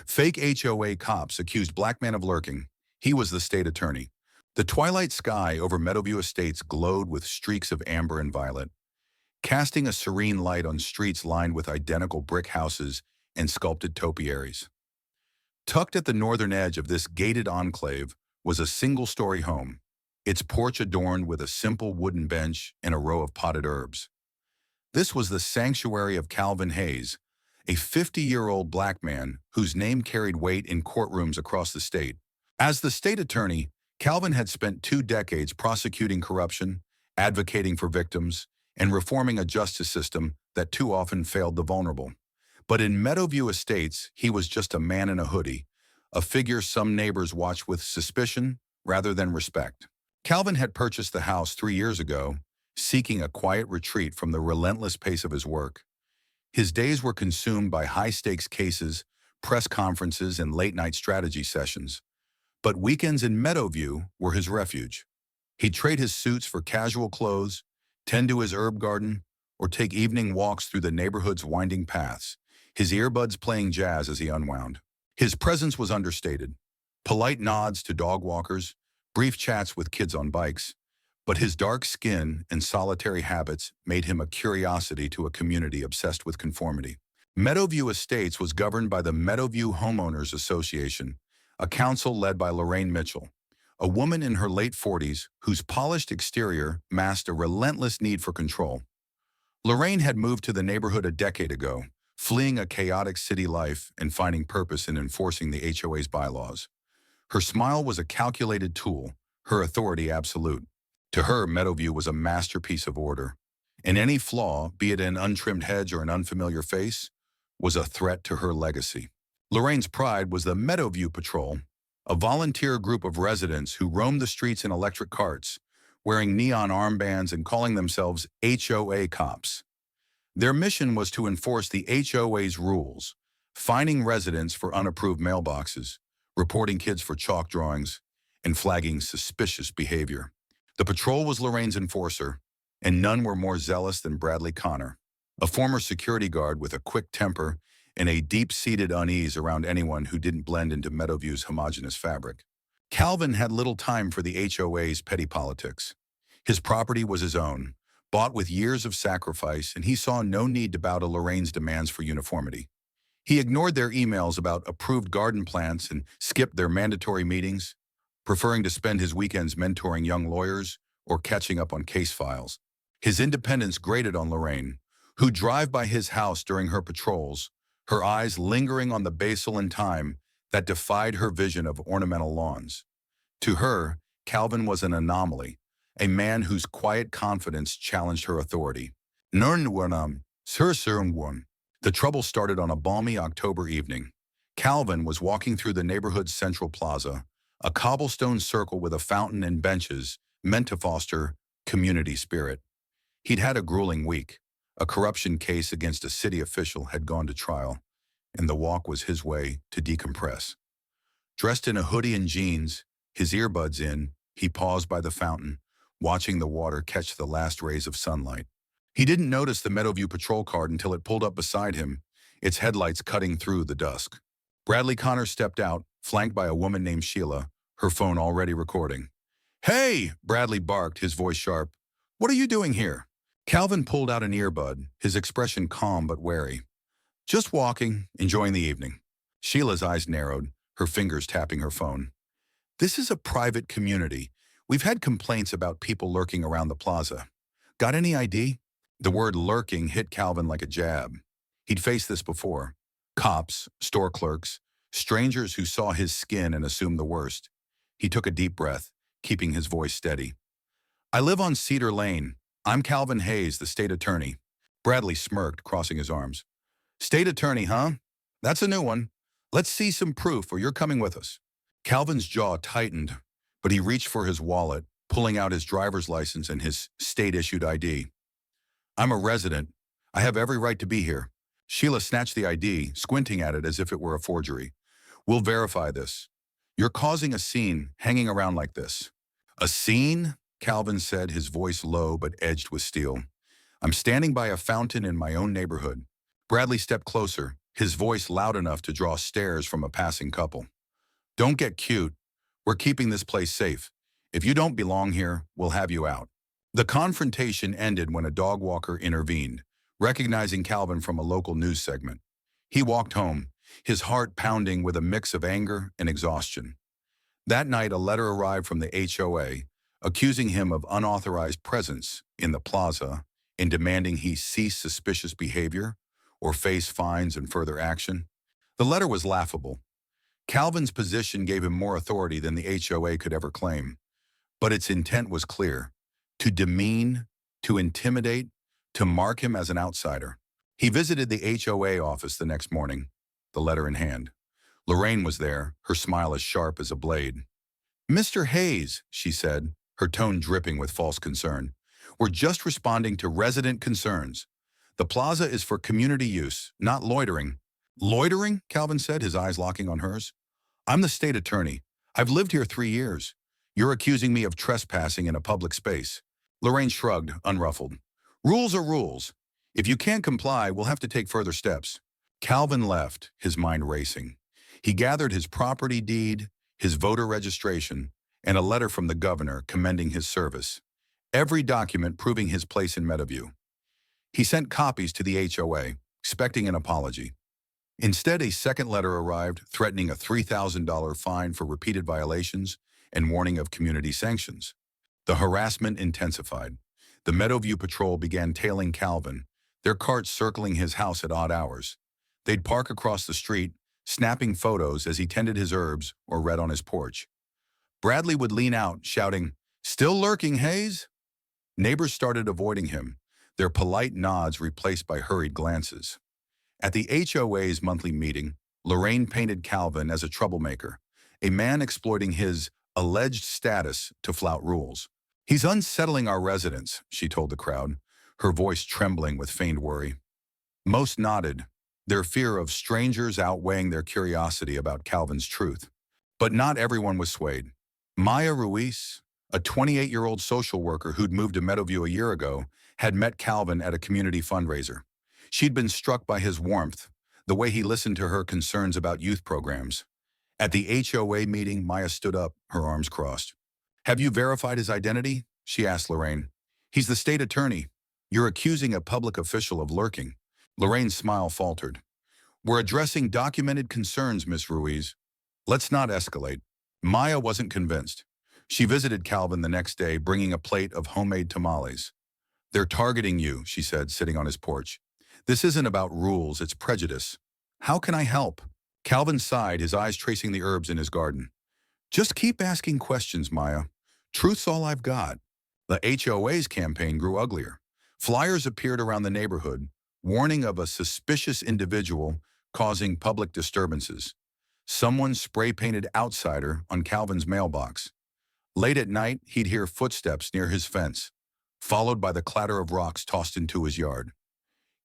Fake HOA cops accused black man of lurking. He was the state attorney. The twilight sky over Meadowview Estates glowed with streaks of amber and violet, casting a serene light on streets lined with identical brick houses and sculpted topiaries. Tucked at the northern edge of this gated enclave was a single-story home, its porch adorned with a simple wooden bench and a row of potted herbs. This was the sanctuary of Calvin Hayes, a 50-year-old black man whose name carried weight in courtrooms across the state. As the state attorney, Calvin had spent 2 decades prosecuting corruption, advocating for victims, and reforming a justice system that too often failed the vulnerable. But in Meadowview Estates, he was just a man in a hoodie, a figure some neighbors watched with suspicion rather than respect. Calvin had purchased the house 3 years ago, seeking a quiet retreat from the relentless pace of his work. His days were consumed by high-stakes cases, press conferences, and late-night strategy sessions. But weekends in Meadowview were his refuge. He'd trade his suits for casual clothes, tend to his herb garden, or take evening walks through the neighborhood's winding paths, his earbuds playing jazz as he unwound. His presence was understated. Polite nods to dog walkers, brief chats with kids on bikes, but his dark skin and solitary habits made him a curiosity to a community obsessed with conformity. Meadowview Estates was governed by the Meadowview Homeowners Association, a council led by Lorraine Mitchell, a woman in her late 40s whose polished exterior masked a relentless need for control. Lorraine had moved to the neighborhood a decade ago, fleeing a chaotic city life and finding purpose in enforcing the HOA's bylaws. Her smile was a calculated tool, her authority absolute. To her, Meadowview was a masterpiece of order, and any flaw, be it an untrimmed hedge or an unfamiliar face, was a threat to her legacy. Lorraine's pride was the Meadowview Patrol, a volunteer group of residents who roamed the streets in electric carts, wearing neon armbands and calling themselves HOA cops. Their mission was to enforce the HOA's rules, fining residents for unapproved mailboxes, reporting kids for chalk drawings, and flagging suspicious behavior. The patrol was Lorraine's enforcer, and none were more zealous than Bradley Connor, a former security guard with a quick temper and a deep-seated unease around anyone who didn't blend into Meadowview's homogeneous fabric. Calvin had little time for the HOA's petty politics. His property was his own, bought with years of sacrifice, and he saw no need to bow to Lorraine's demands for uniformity. He ignored their emails about approved garden plants and skipped their mandatory meetings, preferring to spend his weekends mentoring young lawyers or catching up on case files. His independence grated on Lorraine, who'd drive by his house during her patrols, her eyes lingering on the basil and thyme that defied her vision of ornamental lawns. To her, Calvin was an anomaly, a man whose quiet confidence challenged her authority. The trouble started on a balmy October evening. Calvin was walking through the neighborhood's central plaza, a cobblestone circle with a fountain and benches meant to foster community spirit. He'd had a grueling week. A corruption case against a city official had gone to trial, and the walk was his way to decompress. Dressed in a hoodie and jeans, his earbuds in, he paused by the fountain, watching the water catch the last rays of sunlight. He didn't notice the Meadowview patrol car until it pulled up beside him, its headlights cutting through the dusk. Bradley Connor stepped out, flanked by a woman named Sheila, her phone already recording. "Hey!" Bradley barked, his voice sharp. "What are you doing here?" Calvin pulled out an earbud, his expression calm but wary. "Just walking, enjoying the evening." Sheila's eyes narrowed, her fingers tapping her phone. "This is a private community. We've had complaints about people lurking around the plaza. Got any ID?" The word lurking hit Calvin like a jab. He'd faced this before. Cops, store clerks, strangers who saw his skin and assumed the worst. He took a deep breath, keeping his voice steady. "I live on Cedar Lane. I'm Calvin Hayes, the state attorney." Bradley smirked, crossing his arms. "State attorney, huh? That's a new one. Let's see some proof or you're coming with us." Calvin's jaw tightened, but he reached for his wallet, pulling out his driver's license and his state-issued ID. "I'm a resident. I have every right to be here." Sheila snatched the ID, squinting at it as if it were a forgery. "We'll verify this. You're causing a scene hanging around like this." "A scene?" Calvin said, his voice low but edged with steel. "I'm standing by a fountain in my own neighborhood." Bradley stepped closer, his voice loud enough to draw stares from a passing couple. "Don't get cute. We're keeping this place safe. If you don't belong here, we'll have you out." The confrontation ended when a dog walker intervened, recognizing Calvin from a local news segment. He walked home, his heart pounding with a mix of anger and exhaustion. That night, a letter arrived from the HOA, accusing him of unauthorized presence in the plaza and demanding he cease suspicious behavior or face fines and further action. The letter was laughable. Calvin's position gave him more authority than the HOA could ever claim, but its intent was clear: to demean, to intimidate, to mark him as an outsider. He visited the HOA office the next morning, the letter in hand. Lorraine was there, her smile as sharp as a blade. "Mr. Hayes," she said, her tone dripping with false concern, "we're just responding to resident concerns. The plaza is for community use, not loitering." "Loitering?" Calvin said, his eyes locking on hers. "I'm the state attorney. I've lived here 3 years. You're accusing me of trespassing in a public space." Lorraine shrugged, unruffled. "Rules are rules. If you can't comply, we'll have to take further steps." Calvin left, his mind racing. He gathered his property deed, his voter registration, and a letter from the governor commending his service. Every document proving his place in Meadowview. He sent copies to the HOA, expecting an apology. Instead, a second letter arrived threatening a $3,000 fine for repeated violations and warning of community sanctions. The harassment intensified. The Meadowview Patrol began tailing Calvin, their carts circling his house at odd hours. They'd park across the street, snapping photos as he tended his herbs or read on his porch. Bradley would lean out, shouting, "Still lurking, Hayes?" Neighbors started avoiding him, their polite nods replaced by hurried glances. At the HOA's monthly meeting, Lorraine painted Calvin as a troublemaker, a man exploiting his alleged status to flout rules. "He's unsettling our residents," she told the crowd, her voice trembling with feigned worry. Most nodded, their fear of strangers outweighing their curiosity about Calvin's truth. But not everyone was swayed. Maya Ruiz, a 28-year-old social worker who'd moved to Meadowview a year ago, had met Calvin at a community fundraiser. She'd been struck by his warmth, the way he listened to her concerns about youth programs. At the HOA meeting, Maya stood up, her arms crossed. "Have you verified his identity?" she asked Lorraine. "He's the state attorney. You're accusing a public official of lurking." Lorraine's smile faltered. "We're addressing documented concerns, Miss Ruiz. Let's not escalate." Maya wasn't convinced. She visited Calvin the next day, bringing a plate of homemade tamales. "They're targeting you," she said, sitting on his porch. "This isn't about rules, it's prejudice. How can I help?" Calvin sighed, his eyes tracing the herbs in his garden. "Just keep asking questions, Maya. Truth's all I've got." The HOA's campaign grew uglier. Flyers appeared around the neighborhood, warning of a suspicious individual causing public disturbances. Someone spray-painted "outsider" on Calvin's mailbox. Late at night, he'd hear footsteps near his fence, followed by the clatter of rocks tossed into his yard.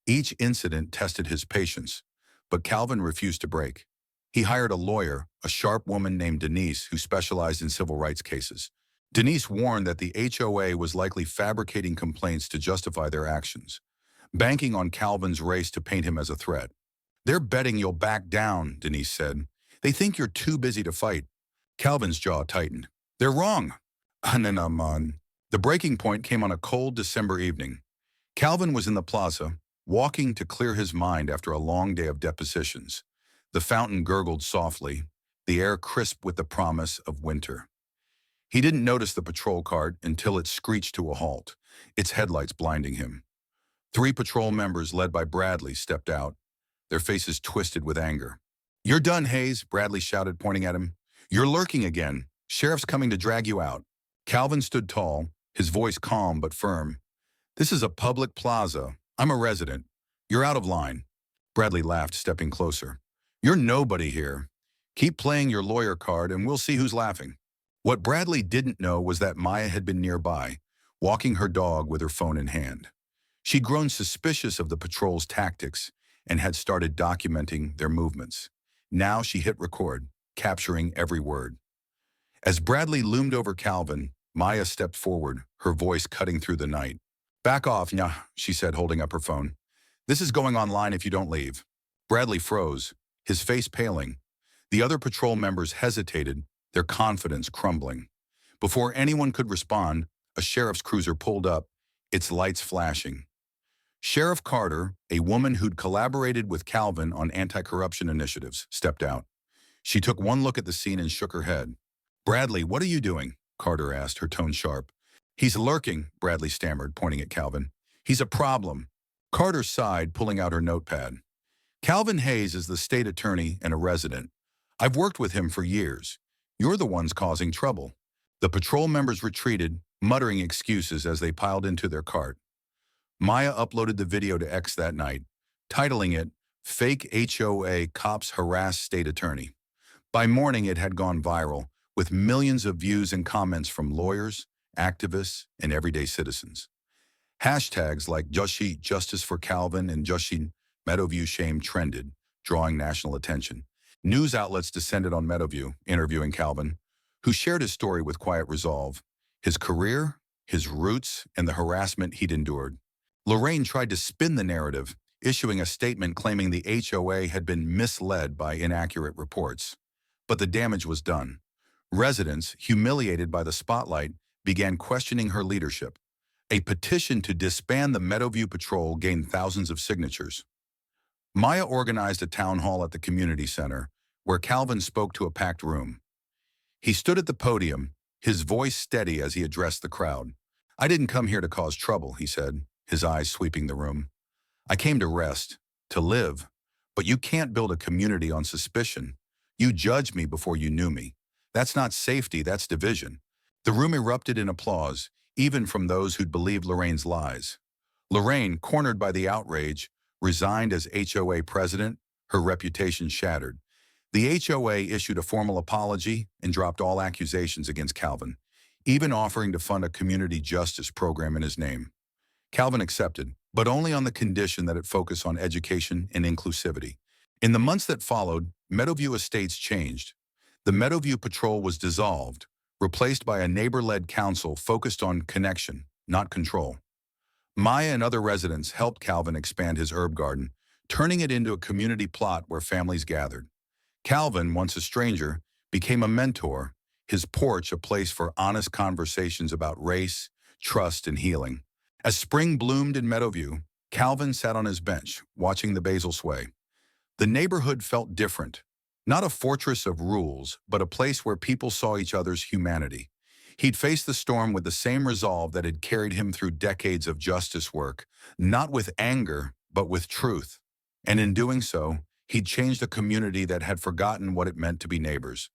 Each incident tested his patience, but Calvin refused to break. He hired a lawyer, a sharp woman named Denise, who specialized in civil rights cases. Denise warned that the HOA was likely fabricating complaints to justify their actions, banking on Calvin's race to paint him as a threat. "They're betting you'll back down," Denise said. "They think you're too busy to fight." Calvin's jaw tightened. "They're wrong." Ananaman. The breaking point came on a cold December evening. Calvin was in the plaza, walking to clear his mind after a long day of depositions. The fountain gurgled softly, the air crisp with the promise of winter. He didn't notice the patrol cart until it screeched to a halt, its headlights blinding him. 3 patrol members, led by Bradley, stepped out, their faces twisted with anger. "You're done, Hayes," Bradley shouted, pointing at him. "You're lurking again. Sheriff's coming to drag you out." Calvin stood tall, his voice calm but firm. "This is a public plaza. I'm a resident. You're out of line." Bradley laughed, stepping closer. "You're nobody here. Keep playing your lawyer card and we'll see who's laughing." What Bradley didn't know was that Maya had been nearby, walking her dog with her phone in hand. She'd grown suspicious of the patrol's tactics and had started documenting their movements. Now she hit record, capturing every word. As Bradley loomed over Calvin, Maya stepped forward, her voice cutting through the night. "Back off, nya," she said, holding up her phone. "This is going online if you don't leave." Bradley froze, his face paling. The other patrol members hesitated, their confidence crumbling. Before anyone could respond, a sheriff's cruiser pulled up, its lights flashing. Sheriff Carter, a woman who'd collaborated with Calvin on anti-corruption initiatives, stepped out. She took one look at the scene and shook her head. "Bradley, what are you doing?" Carter asked, her tone sharp. "He's lurking," Bradley stammered, pointing at Calvin. "He's a problem." Carter sighed, pulling out her notepad. "Calvin Hayes is the state attorney and a resident. I've worked with him for years. You're the ones causing trouble." The patrol members retreated, muttering excuses as they piled into their cart. Maya uploaded the video to X that night, titling it, "Fake HOA Cops Harass State Attorney." By morning, it had gone viral, with millions of views and comments from lawyers, activists, and everyday citizens. Hashtags like Jushi Justice for Calvin and Jushi Meadowview Shame trended, drawing national attention. News outlets descended on Meadowview, interviewing Calvin, who shared his story with quiet resolve, his career, his roots, and the harassment he'd endured. Lorraine tried to spin the narrative, issuing a statement claiming the HOA had been misled by inaccurate reports. But the damage was done. Residents, humiliated by the spotlight, began questioning her leadership. A petition to disband the Meadowview Patrol gained thousands of signatures. Maya organized a town hall at the community center, where Calvin spoke to a packed room. He stood at the podium, his voice steady as he addressed the crowd. "I didn't come here to cause trouble," he said, his eyes sweeping the room. "I came to rest, to live. But you can't build a community on suspicion. You judged me before you knew me. That's not safety, that's division." The room erupted in applause, even from those who'd believed Lorraine's lies. Lorraine, cornered by the outrage, resigned as HOA president, her reputation shattered. The HOA issued a formal apology and dropped all accusations against Calvin, even offering to fund a community justice program in his name. Calvin accepted, but only on the condition that it focus on education and inclusivity. In the months that followed, Meadowview Estates changed. The Meadowview Patrol was dissolved, replaced by a neighbor-led council focused on connection, not control. Maya and other residents helped Calvin expand his herb garden, turning it into a community plot where families gathered. Calvin, once a stranger, became a mentor, his porch a place for honest conversations about race, trust, and healing. As spring bloomed in Meadowview, Calvin sat on his bench, watching the basil sway. The neighborhood felt different. Not a fortress of rules, but a place where people saw each other's humanity. He'd faced the storm with the same resolve that had carried him through decades of justice work, not with anger, but with truth. And in doing so, he'd changed a community that had forgotten what it meant to be neighbors.